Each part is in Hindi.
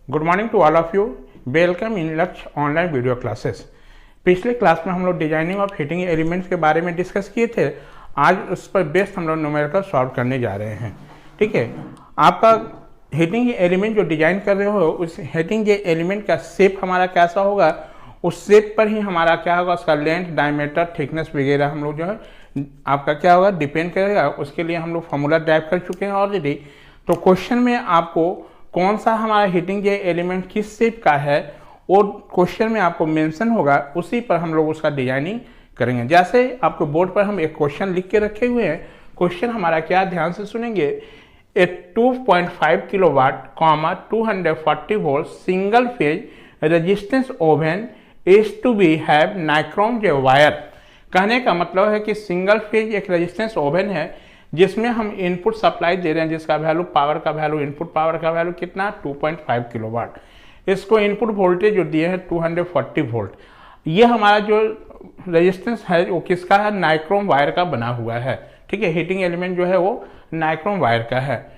Good morning to all of you. Welcome in Lakshya online video classes. पिछले क्लास में हम लोग डिजाइनिंग ऑफ हीटिंग एलिमेंट्स के बारे में डिस्कस किए थे। आज उस पर बेस्ड हम लोग न्यूमेरिकल सॉल्व करने जा रहे हैं। ठीक है, आपका हीटिंग एलिमेंट जो डिजाइन कर रहे हो उस हीटिंग एलिमेंट का शेप हमारा कैसा होगा, उस शेप पर ही हमारा क्या होगा, उसका लेंथ, डायमीटर, थिकनेस वगैरह हम लोग जो है आपका क्या होगा डिपेंड करेगा। उसके लिए हम लोग फॉर्मूला ड्राइव कर चुके हैं ऑलरेडी। तो क्वेश्चन में आपको कौन सा हमारा हीटिंग एलिमेंट किस शेप का है वो क्वेश्चन में आपको मेंशन होगा, उसी पर हम लोग उसका डिजाइनिंग करेंगे। जैसे आपको बोर्ड पर हम एक क्वेश्चन लिख के रखे हुए हैं। क्वेश्चन हमारा क्या, ध्यान से सुनेंगे। A 2.5 kilowatt 240 volt single phase resistance oven is to be have nichrome जे वायर। कहने का मतलब है कि सिंगल फेज एक रेजिस्टेंस ओवन है जिसमें हम इनपुट सप्लाई दे रहे हैं, जिसका वैल्यू पावर का वैल्यू, इनपुट पावर का वैल्यू कितना 2.5 किलोवाट। इसको इनपुट वोल्टेज जो दिए हैं 240 वोल्ट। ये हमारा जो रेजिस्टेंस है वो किसका है, नाइक्रोम वायर का बना हुआ है। ठीक है, हीटिंग एलिमेंट जो है वो नाइक्रोम वायर का है।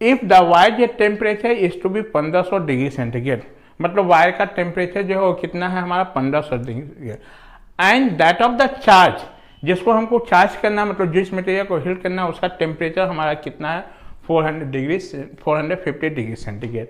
If the wire temperature is to be 1500 degree centigrade, मतलब वायर का टेम्परेचर जो है वो कितना है हमारा 1500 degree, and that of the charge, जिसको हमको चार्ज करना मतलब जिस मटेरियल को हीट करना है उसका टेम्परेचर हमारा कितना है 450 degree centigrade.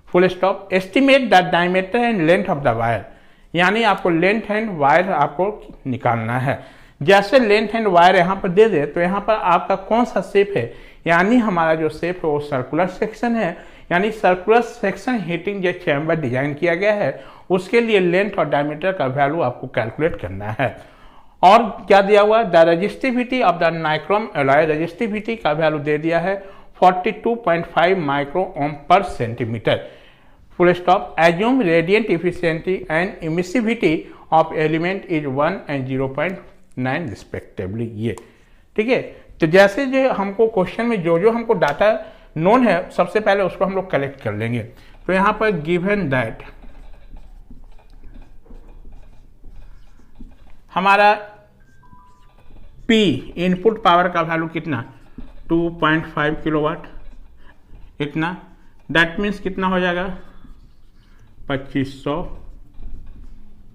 Full stop. Estimate the diameter and length of the wire, यानी आपको लेंथ एंड वायर आपको निकालना है। जैसे लेंथ एंड वायर यहाँ पर दे दे तो यहाँ पर आपका कौन सा शेप है, यानी हमारा जो शेप है वो सर्कुलर सेक्शन है। यानी सर्कुलर सेक्शन हीटिंग जो चैम्बर डिजाइन किया गया है उसके लिए लेंथ और डायमीटर का वैल्यू आपको कैलकुलेट करना है। और क्या दिया हुआ है, the resistivity of the nichrome alloy, resistivity का वैल्यू दे दिया है 42.5 माइक्रो ओम पर centimetre. Full stop. Assume radiant efficiency and emissivity of element is 1 and 0.9 respectively. ये ठीक है। तो जैसे जो हमको क्वेश्चन में जो हमको डाटा नोन है सबसे पहले उसको हम लोग कलेक्ट कर लेंगे। तो यहाँ पर गिवन दैट हमारा P इनपुट पावर का वैल्यू कितना 2.5 किलोवाट, इतना, दैट मीन्स कितना हो जाएगा 2500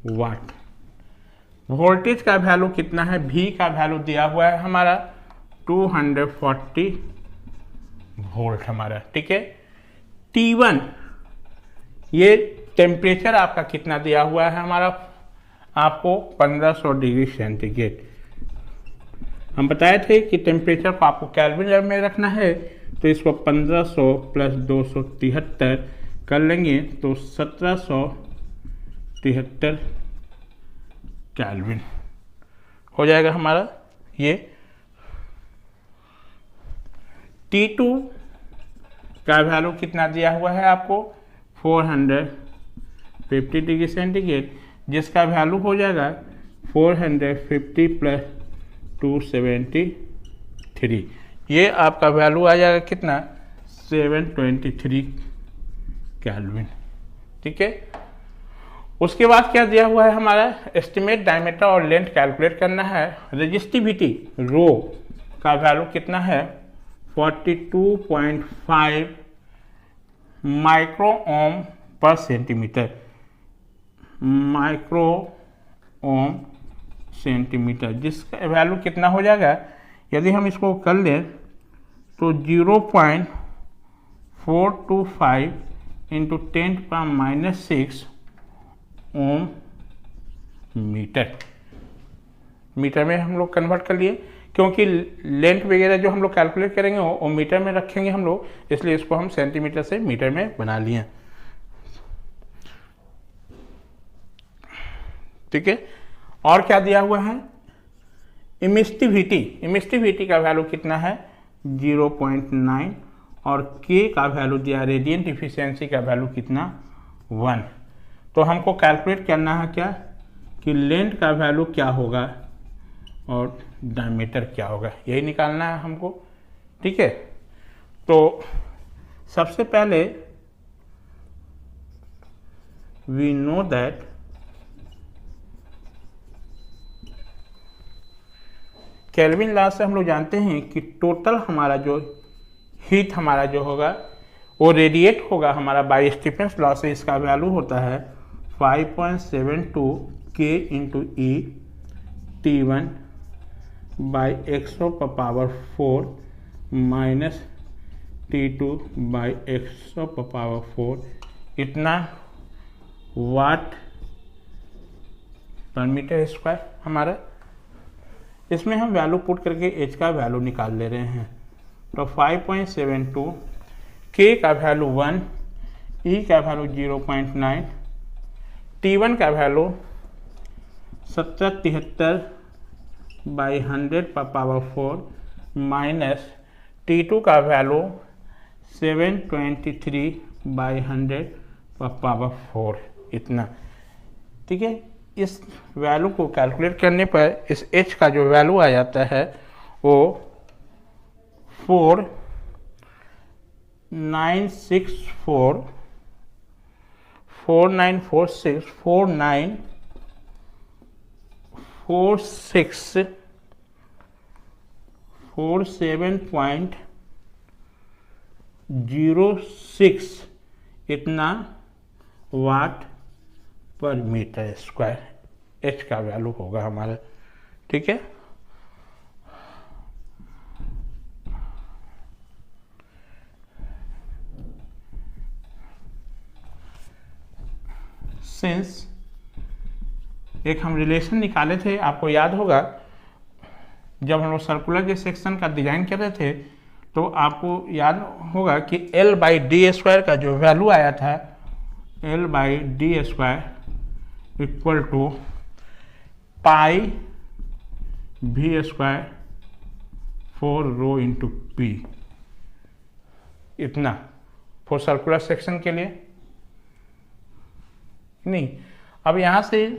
वाट। वोल्टेज का वैल्यू कितना है, V का वैल्यू दिया हुआ है हमारा 240 वोल्ट हमारा। ठीक है। T1 ये टेम्परेचर आपका कितना दिया हुआ है हमारा, आपको 1500 डिग्री सेंटीग्रेड। हम बताए थे कि टेम्परेचर को आपको केल्विन में रखना है, तो इसको 1500 प्लस 273 कर लेंगे तो 1773 केल्विन हो जाएगा हमारा ये। T2 का वैल्यू कितना दिया हुआ है आपको 450 डिग्री सेंटीग्रेड, जिसका वैल्यू हो जाएगा 450 प्लस 273। ये आपका वैल्यू आ जाएगा कितना 723 केल्विन। ठीक है। उसके बाद क्या दिया हुआ है हमारा, एस्टिमेट डायमीटर और लेंथ कैलकुलेट करना है। रेजिस्टिविटी रो का वैल्यू कितना है 42.5 माइक्रो ओम पर सेंटीमीटर, माइक्रो ओम सेंटीमीटर, जिसका वैल्यू कितना हो जाएगा, यदि हम इसको कर लें तो 0.425 इंटू 10⁻⁻6 ओम मीटर। मीटर में हम लोग कन्वर्ट कर लिए, क्योंकि लेंथ वगैरह जो हम लोग कैलकुलेट करेंगे वो मीटर में रखेंगे हम लोग, इसलिए इसको हम सेंटीमीटर से मीटर में बना लिए। ठीक है। और क्या दिया हुआ है, इमिसिविटी, इमिसिविटी का वैल्यू कितना है 0.9 और K का वैल्यू दिया, रेडिएंट इफिशिएंसी का वैल्यू कितना 1। तो हमको कैलकुलेट करना है क्या कि लेंथ का वैल्यू क्या होगा और डायमीटर क्या होगा, यही निकालना है हमको। ठीक है। तो सबसे पहले we know that Kelvin law से हम लोग जानते हैं कि टोटल हमारा जो हीट हमारा जो होगा वो रेडिएट होगा हमारा बाय स्टीफेंस लॉ से। इसका वैल्यू होता है 5.72 K into e T1 by 100⁴ minus T2 by 100⁴ इतना वाट पर मीटर स्क्वायर हमारा। इसमें हम वैल्यू पुट करके H का वैल्यू निकाल ले रहे हैं। तो 5.72, K का वैल्यू 1, E का वैल्यू 0.9, T1 का वैल्यू 773 बाई 100⁴ माइनस T2 का वैल्यू 723 बाई 100⁴ इतना। ठीक है, इस वैल्यू को कैलकुलेट करने पर इस H का जो वैल्यू आ जाता है वो 4946 47.06 इतना वाट पर मीटर स्क्वायर H का वैल्यू होगा हमारा। ठीक है, सिंस एक हम रिलेशन निकाले थे, आपको याद होगा जब हम लोग सर्कुलर के सेक्शन का डिजाइन कर रहे थे तो आपको याद होगा कि L बाई डी स्क्वायर का जो वैल्यू आया था L by D square equal to pi V square 4 into P इतना फॉर सर्कुलर सेक्शन के लिए। नहीं, अब यहाँ से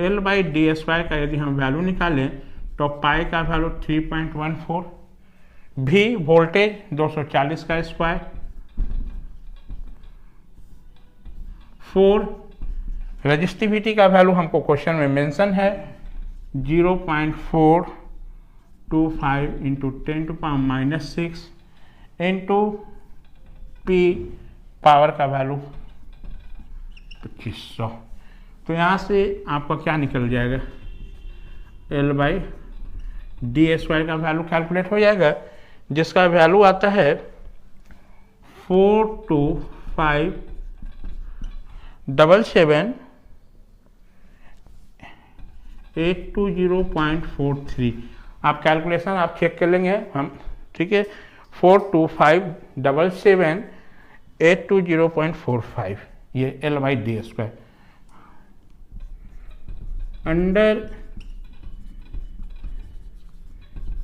L बाई डी स्क्वायर का यदि हम वैल्यू निकालें तो पाई का वैल्यू 3.14, भी वोल्टेज 240 का स्क्वायर, 4 रजिस्टिविटी का वैल्यू हमको क्वेश्चन में मेंशन है 0.425 इंटू 10⁻⁻6 इंटू पी पावर का वैल्यू 2500। तो यहाँ से आपका क्या निकल जाएगा, L बाई डी स्क्वायर का वैल्यू कैलकुलेट हो जाएगा जिसका वैल्यू आता है 42577,820.43। आप कैलकुलेशन आप चेक कर लेंगे हम। ठीक है, 42577,820.45 ये L by D square under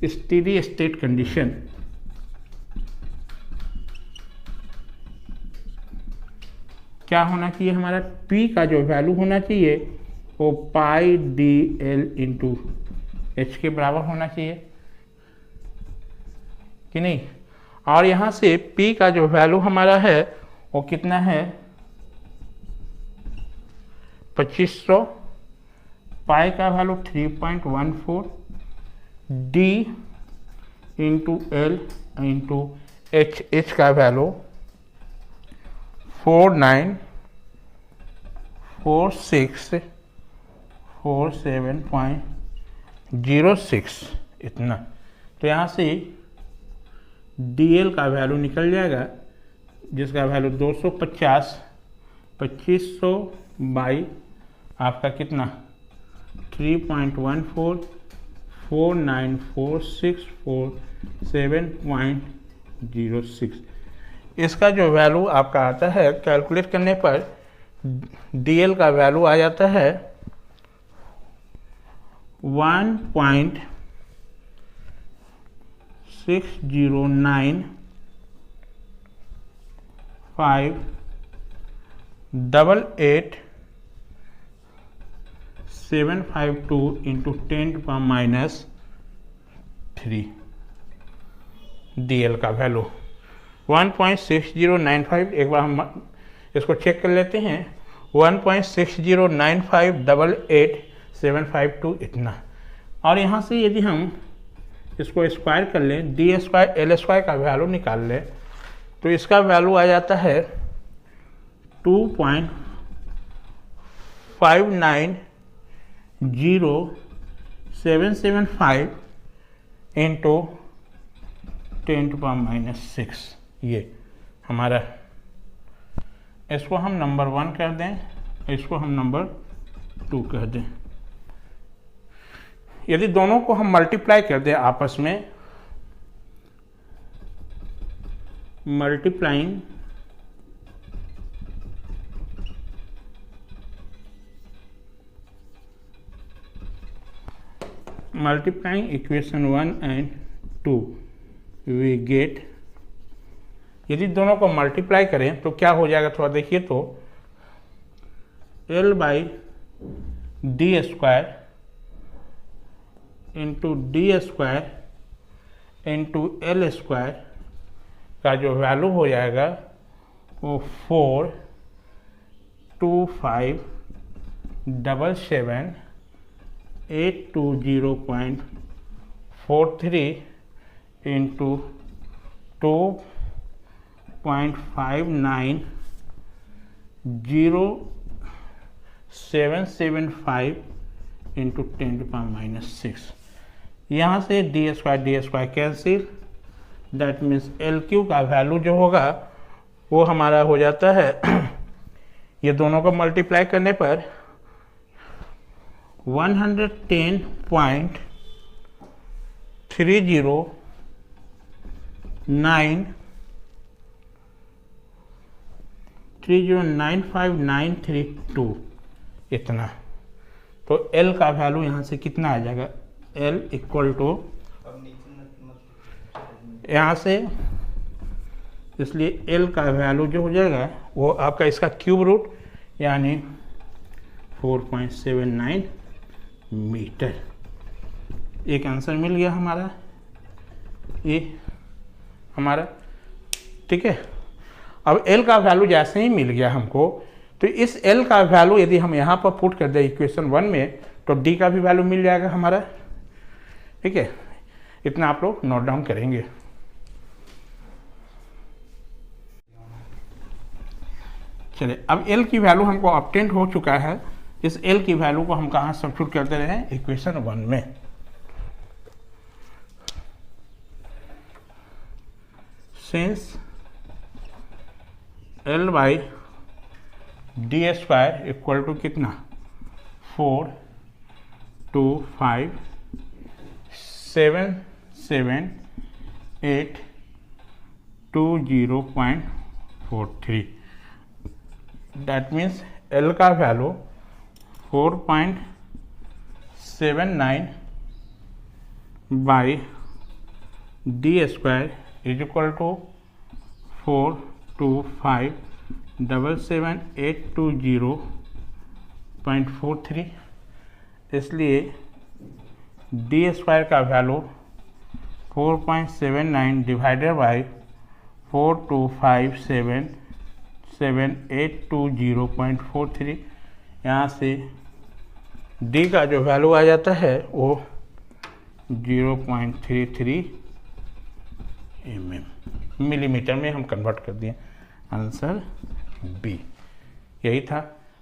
steady state condition क्या होना चाहिए, हमारा P का जो वैल्यू होना चाहिए वो पाई डी एल इंटू एच के बराबर होना चाहिए कि नहीं। और यहाँ से P का जो वैल्यू हमारा है वो कितना है 2500, पाई का value 3.14, D into L into H का वैल्यू 494647.06 इतना। तो यहाँ से DL का वैल्यू निकल जाएगा जिसका वैल्यू 250, 2500 बाई आपका कितना 3.14, 49464.7.06 इसका जो वैल्यू आपका आता है कैलकुलेट करने पर DL का वैल्यू आ जाता है 1.609588752 इंटू 10⁻³ DL का वैल्यू 1.6095। एक बार हम इसको चेक कर लेते हैं 1.6095888752 इतना। और यहाँ से यदि हम इसको स्क्वायर कर लें डी स्क्वायर एल स्क्वायर का वैल्यू निकाल लें तो इसका वैल्यू आ जाता है 2.590775 इंटू 10⁻⁻6। ये हमारा, इसको हम नंबर 1 कर दें, इसको हम नंबर 2 कर दें। यदि दोनों को हम मल्टीप्लाई कर दें आपस में, multiplying equation 1 and 2 we get, यदि दोनों को मल्टीप्लाई करें तो क्या हो जाएगा, थोड़ा देखिए तो L/d² into d² into L² का जो वैल्यू हो जाएगा वो 4,257,820.43 इंटू 2.590775 इंटू 10⁻⁻6। यहाँ से d² cancel, that means LQ का वैल्यू जो होगा वो हमारा हो जाता है ये दोनों को मल्टीप्लाई करने पर 110.3095932 इतना। तो L का वैल्यू यहाँ से कितना आ जाएगा, L इक्वल टू यहाँ से, इसलिए L का वैल्यू जो हो जाएगा वो आपका इसका क्यूब रूट यानी 4.79 मीटर। एक आंसर मिल गया हमारा, ये हमारा, ठीक है। अब L का वैल्यू जैसे ही मिल गया हमको, तो इस L का वैल्यू यदि हम यहाँ पर पुट कर दें इक्वेशन 1 में, तो D का भी वैल्यू मिल जाएगा हमारा, ठीक है। इतना आप लोग नोट डाउन करेंगे। चलिए, अब L की वैल्यू हमको ऑब्टेन हो चुका है। इस L की वैल्यू को हम कहाँ सब्स्टिट्यूट करते रहे हैं, इक्वेशन 1 में। सिंस L/d² इक्वल टू कितना, 4,257,820.43, that means L का value 4.79 by d² is equal to 4,257,820.43। इसलिए d² का वैल्यू 4.79 डिवाइडेड बाई 4,257,820.43। यहाँ से D का जो वैल्यू आ जाता है वो 0.33 मिलीमीटर में हम कन्वर्ट कर दिए। आंसर बी यही था।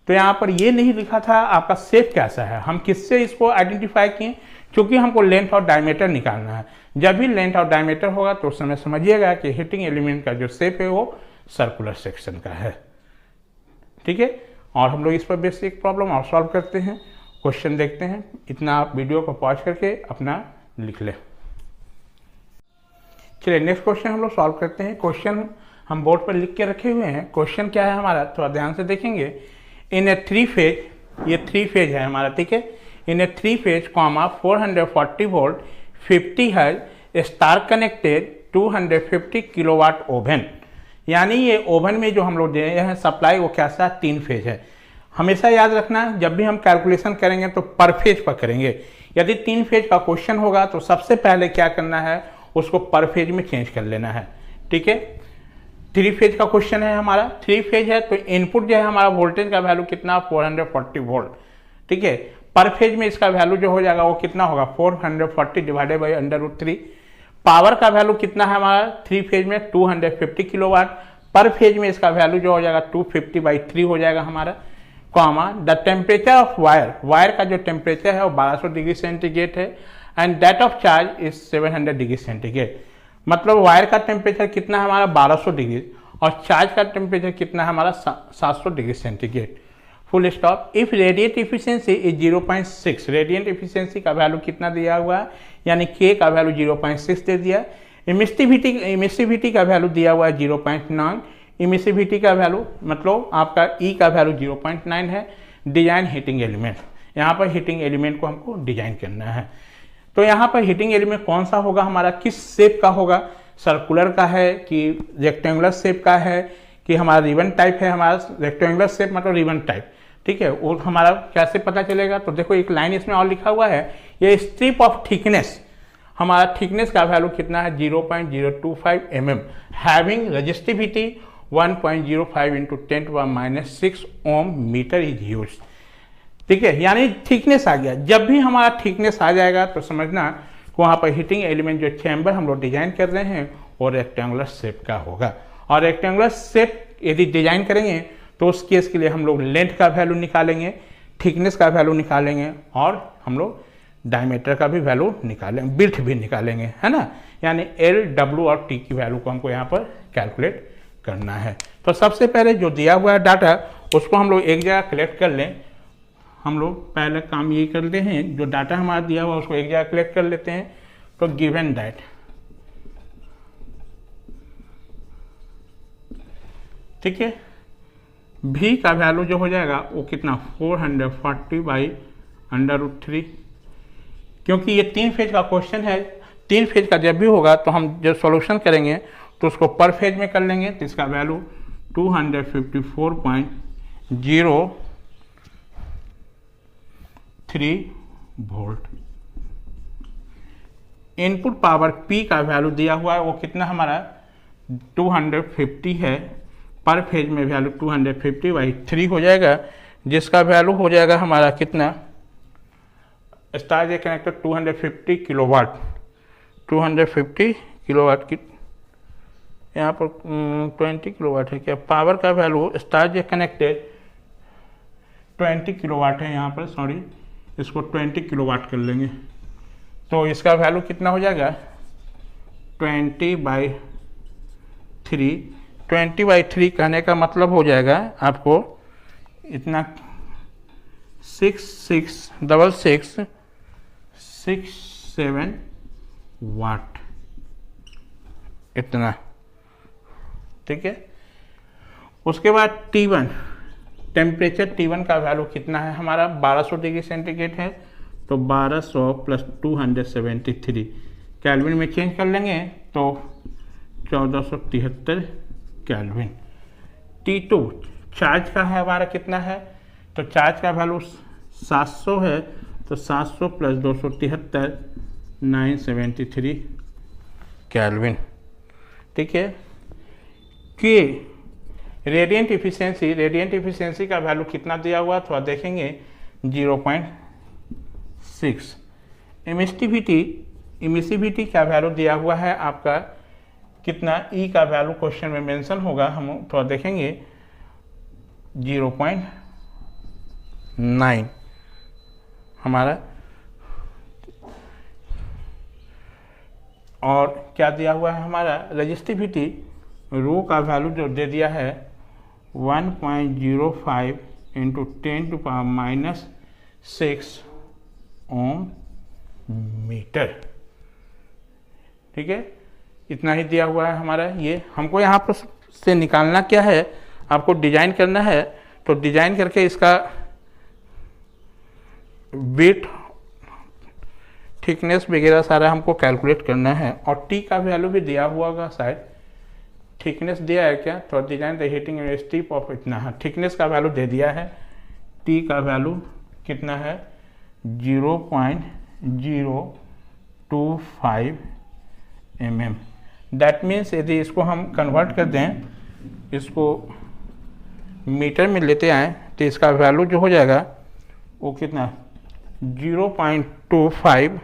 तो यहाँ पर ये नहीं लिखा था आपका शेप कैसा है, हम किससे इसको आइडेंटिफाई किए, क्योंकि हमको लेंथ और डायमीटर निकालना है। जब भी लेंथ और डायमीटर होगा तो उस समय समझिएगा कि हीटिंग एलिमेंट का जो शेप है वो सर्कुलर सेक्शन का है, ठीक है। और हम लोग इस पर बेसिक प्रॉब्लम और सॉल्व करते हैं, क्वेश्चन देखते हैं। इतना आप वीडियो को पॉज करके अपना लिख लें। चलिए नेक्स्ट क्वेश्चन हम लोग सॉल्व करते हैं। क्वेश्चन हम बोर्ड पर लिख के रखे हुए हैं। क्वेश्चन क्या है हमारा, थोड़ा ध्यान से देखेंगे। इन ए 3 फेज, ये 3 फेज है हमारा, ठीक है। इन ए 3 phase 440 volt 50 hertz star connected 250 kilowatt oven, यानी ये ओवन में जो हम लोग दे रहे हैं सप्लाई वो कैसा 3 फेज है। हमेशा याद रखना जब भी हम कैलकुलेशन करेंगे तो पर फेज पर करेंगे। यदि 3 फेज का क्वेश्चन होगा तो सबसे पहले क्या करना है, उसको पर फेज में चेंज कर लेना है, ठीक है। 3 फेज का क्वेश्चन है हमारा, 3 फेज है तो इनपुट जो है हमारा वोल्टेज का वैल्यू कितना 440 वोल्ट, ठीक है। पर फेज में इसका वैल्यू जो हो जाएगा वो कितना होगा 440 डिवाइडेड बाई √3। पावर का वैल्यू कितना है हमारा 3 फेज में 250 किलोवाट पर फेज में, इसका वैल्यू जो हो जाएगा 250/3 हो जाएगा हमारा, comma the temperature of wire, wire का जो टेम्परेचर है वो 1200 डिग्री सेंटीग्रेड है, and that of charge is 700 degree centigrade. मतलब वायर का टेम्परेचर कितना है हमारा 1200 डिग्री और चार्ज का टेम्परेचर कितना है हमारा 700 degree centigrade. Full stop. If radiant efficiency is 0.6, radiant efficiency का वैल्यू कितना दिया हुआ है, यानी के का वैल्यू 0.6 दे दिया। इमिसिविटी का वैल्यू दिया हुआ है 0.9, इमिसिविटी का वैल्यू मतलब आपका ई का वैल्यू 0.9 है। डिजाइन हीटिंग एलिमेंट, यहाँ पर हीटिंग एलिमेंट को हमको डिजाइन करना है। तो यहाँ पर हीटिंग एलिमेंट कौन सा होगा हमारा, किस शेप का होगा, सर्कुलर का है कि रेक्टेंगुलर शेप का है कि हमारा रिबन टाइप है, हमारा रेक्टेंगुलर शेप मतलब रिबन टाइप, ठीक है। वो हमारा कैसे पता चलेगा, तो देखो एक लाइन इसमें और लिखा हुआ है, ये स्ट्रिप ऑफ थिकनेस, हमारा थिकनेस का वैल्यू कितना है 0.025 mm, having resistivity 1.05 × 10⁻⁶ ohm metre is use, ठीक है। यानी थिकनेस आ गया, जब भी हमारा थिकनेस आ जाएगा तो समझना वहाँ पर हीटिंग एलिमेंट जो चैम्बर हम लोग डिजाइन कर रहे हैं वो रेक्टेंगुलर शेप का होगा। और रेक्टेंगुलर शेप यदि डिजाइन करेंगे तो उस केस के लिए हम लोग लेंथ का वैल्यू निकालेंगे, थिकनेस का वैल्यू निकालेंगे और हम लोग डायमीटर का भी वैल्यू निकालेंगे, विड्थ भी निकालेंगे, है ना। यानी L, W और T की वैल्यू को हमको यहाँ पर कैलकुलेट करना है। तो सबसे पहले जो दिया हुआ है डाटा उसको हम लोग एक जगह कलेक्ट कर लें। हम लोग पहले काम ये करते हैं, जो डाटा हमारा दिया हुआ उसको एक जगह कलेक्ट कर लेते हैं। तो गिवन दैट ठीक है, V का वैल्यू जो हो जाएगा वो कितना 440/√3, क्योंकि ये 3 फेज का क्वेश्चन है। 3 फेज का जब भी होगा तो हम जब सॉल्यूशन करेंगे तो उसको पर फेज में कर लेंगे, तो इसका value 254.03 volt. Input power P का वैल्यू दिया हुआ है वो कितना हमारा 250 है, पर फेज में वैल्यू 250/3 हो जाएगा, जिसका वैल्यू हो जाएगा हमारा कितना, स्टार जे कनेक्टर 250 किलोवाट, 250 किलोवाट की यहाँ पर 20 किलोवाट है क्या, पावर का वैल्यू स्टार जे कनेक्टेड 20 किलोवाट है यहाँ पर, सॉरी इसको 20 किलोवाट कर लेंगे। तो इसका वैल्यू कितना हो जाएगा 20/3, 20/3 कहने का मतलब हो जाएगा आपको इतना 6667 वाट, इतना, ठीक है। उसके बाद T1, टेम्परेचर T1 का वैल्यू कितना है हमारा 1200 डिग्री सेंटीग्रेड है, तो 1200 + 273 केल्विन में चेंज कर लेंगे तो 1473 केल्विन। T2 चार्ज का है हमारा कितना है, तो चार्ज का वैल्यू 700 है, तो 700 + 273 973 केल्विन, ठीक है। कि रेडिएंट इफिशियंसी का वैल्यू कितना दिया हुआ थोड़ा देखेंगे 0.6। इमिसिविटी का वैल्यू दिया हुआ है आपका कितना, ई का वैल्यू क्वेश्चन में मेंशन होगा, हम थोड़ा देखेंगे 0.9 हमारा। और क्या दिया हुआ है हमारा रेजिस्टिविटी, रो का वैल्यू जो दे दिया है 1.05 × 10⁻⁶ ओम मीटर, ठीक है। इतना ही दिया हुआ है हमारा। ये हमको यहाँ पर से निकालना क्या है, आपको डिजाइन करना है, तो डिजाइन करके इसका वेट, थिकनेस वगैरह सारा हमको कैलकुलेट करना है। और टी का वैल्यू भी दिया हुआ होगा शायद, थिकनेस दिया है क्या, तो design the heating strip of इतना है, थिकनेस का वैल्यू दे दिया है। टी का वैल्यू कितना है 0.025 mm। दैट मीन्स यदि इसको हम कन्वर्ट कर दें, इसको मीटर में लेते आएँ तो इसका वैल्यू जो हो जाएगा वो कितना 0.25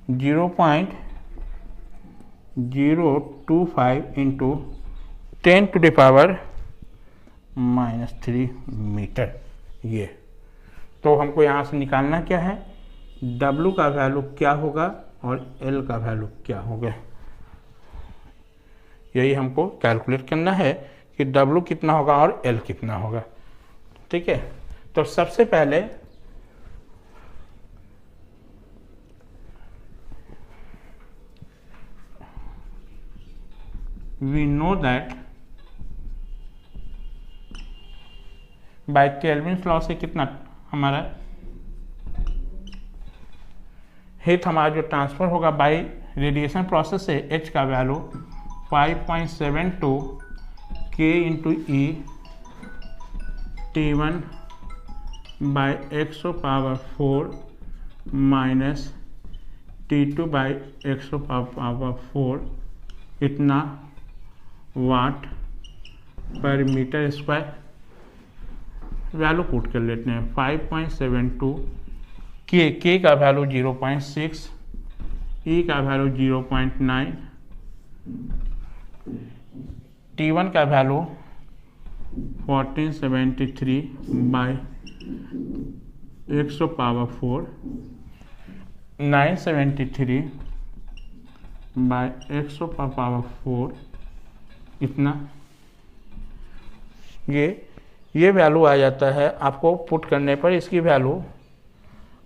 0.025 इंटू 10⁻³ मीटर। ये तो हमको यहाँ से निकालना क्या है, W का वैल्यू क्या होगा और L का वैल्यू क्या होगा, यही हमको कैलकुलेट करना है कि W कितना होगा और L कितना होगा। ठीक है, तो सबसे पहले we know that by Kelvin's law से कितना हमारा हीट हमारा जो ट्रांसफर होगा बाय रेडिएशन प्रोसेस से H का value 5.72 K into e T1 by x⁴ minus T2 by x⁴ इतना वाट पर मीटर स्क्वायर। वैल्यू पुट कर लेते हैं 5.72 के का वैल्यू 0.6, ई का वैल्यू 0.9, T1 का value 1473 bye x⁴ 973 bye x⁴ इतना। ये वैल्यू आ जाता है आपको पुट करने पर, इसकी वैल्यू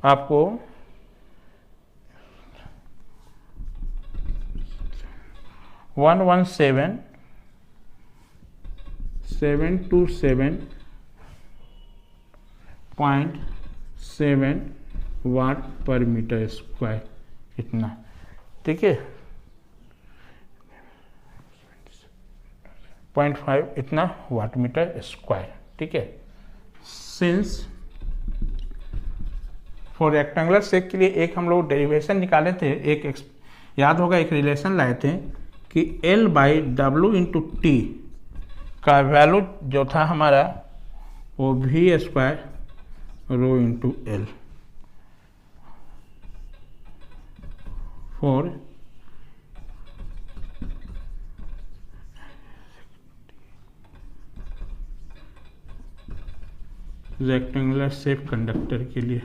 आपको 117,727.7 वाट पर मीटर स्क्वायर इतना। ठीक है, 0.5 इतना वाट मीटर स्क्वायर। ठीक है, सिंस फॉर रेक्टेंगुलर शेप के लिए एक हम लोग डेरिवेशन निकाले थे, एक याद होगा एक रिलेशन लाए थे कि L/W इंटू टी का वैल्यू जो था हमारा वो V² rho into L for rectangular shape conductor के लिए,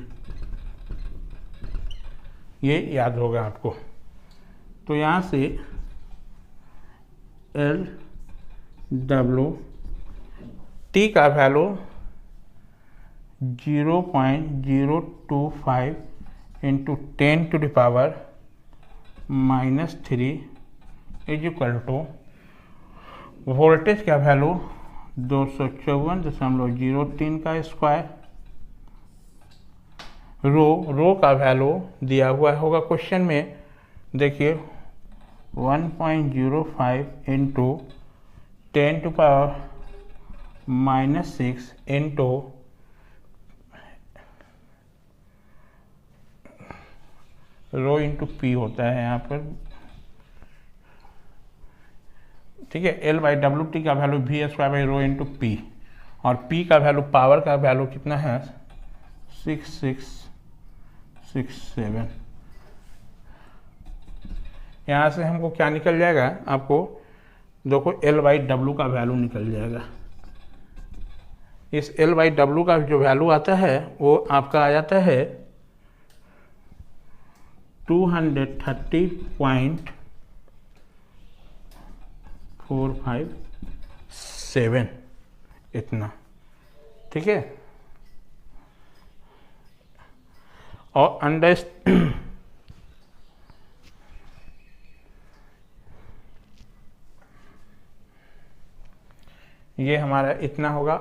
ये याद होगा आपको। तो यहाँ से L/W T का value 0.025 into 10⁻³ is equal to voltage का वैल्यू 254.03 का स्क्वायर, रो का वैल्यू दिया हुआ होगा क्वेश्चन में, देखिए 1.05 into 10⁻⁻6 into rho into P होता है यहाँ पर। ठीक है, L/W का value V² rho into P, और P का वैल्यू पावर का वैल्यू कितना है 6667। यहाँ से हमको क्या निकल जाएगा, आपको देखो L/W का वैल्यू निकल जाएगा। इस L/W का जो वैल्यू आता है वो आपका आ जाता है 230.457 इतना। ठीक है, और अंडर ये हमारा इतना होगा।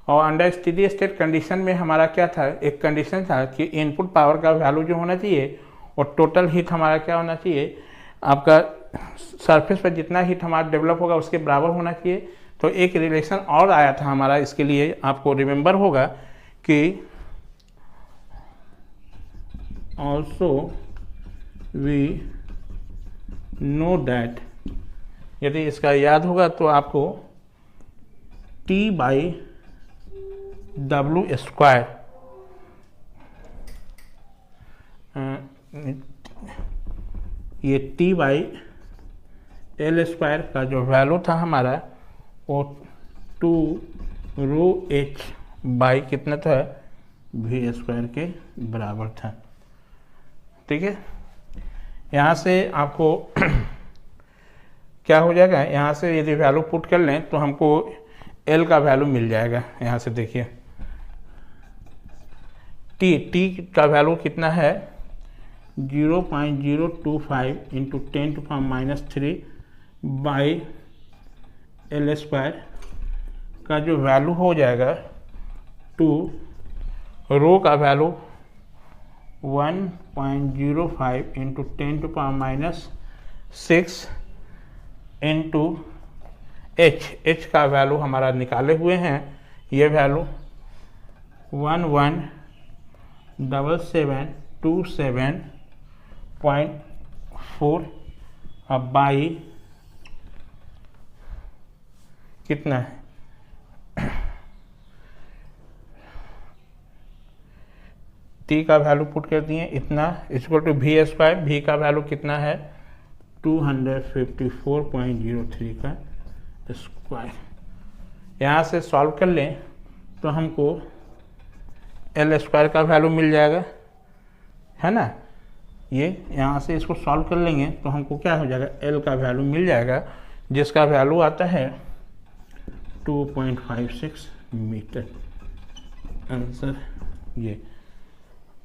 और अंडर स्टेडी स्टेट कंडीशन में हमारा क्या था, एक कंडीशन था कि इनपुट पावर का वैल्यू जो होना चाहिए और टोटल हीट हमारा क्या होना चाहिए, आपका सरफेस पर जितना हीट हमारा डेवलप होगा उसके बराबर होना चाहिए। तो एक रिलेशन और आया था हमारा, इसके लिए आपको रिमेंबर होगा कि ऑल्सो वी नो दैट, यदि इसका याद होगा तो आपको T/W² ये टी बाई एल स्क्वायर का जो वैल्यू था हमारा वो 2 रो एच बाई कितना था वी स्क्वायर के बराबर था। ठीक है, यहाँ से आपको क्या हो जाएगा, यहाँ से यदि वैल्यू पुट कर लें तो हमको एल का वैल्यू मिल जाएगा। यहाँ से देखिए टी का वैल्यू कितना है 0.025 इंटू 10⁻³ बाई एल स्क्वायर का जो वैल्यू हो जाएगा 2, रो का वैल्यू 1.05 इंटू 10⁻⁶ इंटू एच का वैल्यू हमारा निकाले हुए हैं, ये वैल्यू 117727.4 अब बाई कितना है टी का वैल्यू पुट कर दिए इतना equal to V square, V का वैल्यू कितना है 254.03 का स्क्वायर। यहाँ से सॉल्व कर लें तो हमको एल स्क्वायर का वैल्यू मिल जाएगा, है ना। ये यहाँ से इसको सॉल्व कर लेंगे तो हमको क्या हो जाएगा एल का वैल्यू मिल जाएगा, जिसका वैल्यू आता है 2.56 मीटर। आंसर ये,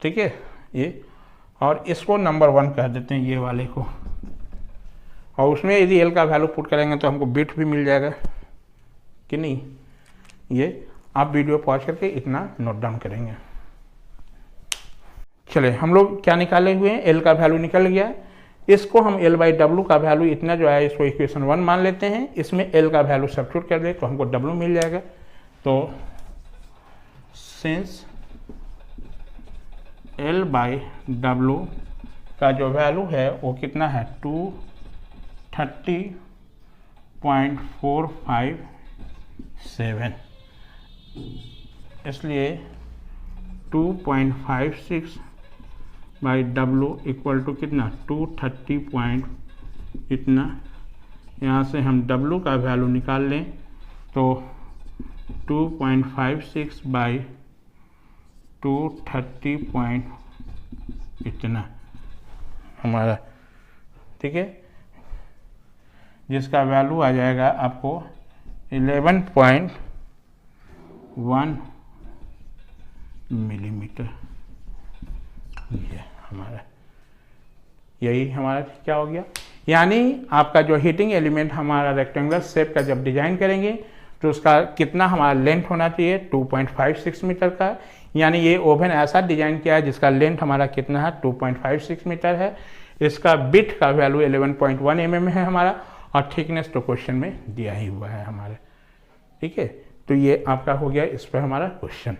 ठीक है ये। और इसको नंबर 1 कह देते हैं ये वाले को, और उसमें यदि एल का वैल्यू पुट करेंगे तो हमको बिट भी मिल जाएगा कि नहीं। ये आप वीडियो पॉज करके इतना नोट डाउन करेंगे। चलिए हम लोग क्या निकाले हुए हैं, एल का वैल्यू निकल गया। इसको हम एल बाई डब्लू का वैल्यू इतना जो है इसको इक्वेशन 1 मान लेते हैं, इसमें एल का वैल्यू सब्स्टिट्यूट कर दे तो हमको डब्लू मिल जाएगा। तो सिंस एल बाई डब्लू का जो वैल्यू है वो कितना है 230.457, इसलिए 2.56 बाई डब्लू इक्वल टू कितना 230 इतना। यहाँ से हम डब्लू का वैल्यू निकाल लें तो 2.56 बाई 230 इतना हमारा, ठीक है, जिसका वैल्यू आ जाएगा आपको 11.1 मिलीमीटर। ये हमारा यही हमारा क्या हो गया, यानी आपका जो हीटिंग एलिमेंट हमारा रेक्टेंगुलर शेप का जब डिजाइन करेंगे तो उसका कितना हमारा लेंथ होना चाहिए 2.56 मीटर का। यानी ये ओवन ऐसा डिजाइन किया है जिसका लेंथ हमारा कितना है 2.56 मीटर है। इसका बिट का वैल्यू 11.1 mm है हमारा, और थिकनेस तो क्वेश्चन में दिया ही हुआ है हमारे, ठीक है। तो ये आपका हो गया इस पर हमारा क्वेश्चन।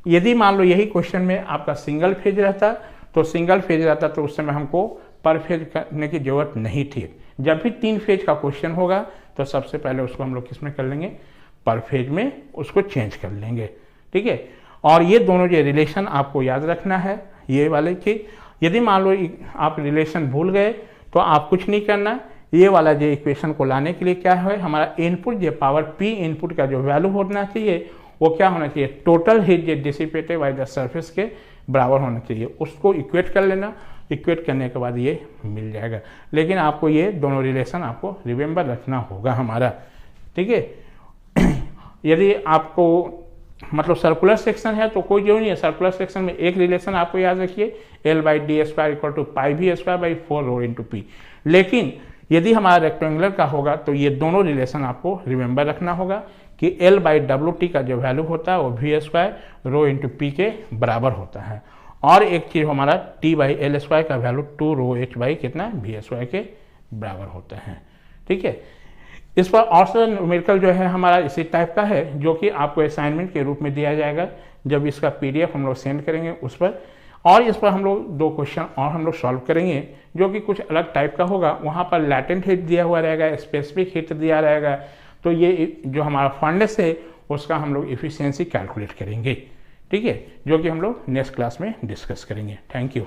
यदि मान लो यही क्वेश्चन में आपका सिंगल फेज रहता तो उस समय हमको पर फेज करने की जरूरत नहीं थी। जब भी 3 फेज का क्वेश्चन होगा तो सबसे पहले उसको हम लोग किस में कर लेंगे, पर फेज में उसको चेंज कर लेंगे, ठीक है। और ये दोनों जो रिलेशन आपको याद रखना है, ये वाले की यदि मान लो आप रिलेशन भूल गए तो आप कुछ नहीं करना। ये वाला जो इक्वेशन को लाने के लिए क्या है, हमारा इनपुट जो पावर पी इनपुट का जो वैल्यू होना चाहिए वो क्या होना चाहिए, टोटल हीट जो डिसिपेटेड बाय द सरफेस के बराबर होना चाहिए। उसको इक्वेट कर लेना, इक्वेट करने के बाद ये मिल जाएगा। लेकिन आपको ये दोनों रिलेशन आपको रिमेंबर रखना होगा हमारा, ठीक है। यदि आपको मतलब सर्कुलर सेक्शन है तो कोई जरूरी नहीं है, सर्कुलर सेक्शन में एक रिलेशन आपको याद रखिए L by D square equal to pi V square by 4 rho into P. लेकिन यदि हमारा रेक्टेंगुलर का होगा तो ये दोनों रिलेशन आपको रिमेंबर रखना होगा कि एल बाई डब्ल्यू टी का जो वैल्यू होता है वो V square rho into P के बराबर होता है। और एक चीज़ हमारा टी बाई एल स्क्वायर का वैल्यू 2 रो एच बाई कितना वी स्क्वायर के बराबर होता है, ठीक है। इस पर और न्यूमेरिकल जो है हमारा इसी टाइप का है, जो कि आपको असाइनमेंट के रूप में दिया जाएगा जब इसका पीडीएफ हम लोग सेंड करेंगे उस पर। और इस पर हम लोग 2 क्वेश्चन और हम लोग सॉल्व करेंगे जो कि कुछ अलग टाइप का होगा। वहाँ पर लैटेंट हीट दिया हुआ रहेगा, स्पेसिफिक हीट दिया रहेगा। तो ये जो हमारा फर्नेस है उसका हम लोग इफिशियंसी कैलकुलेट करेंगे, ठीक है, जो कि हम लोग नेक्स्ट क्लास में डिस्कस करेंगे। Thank you.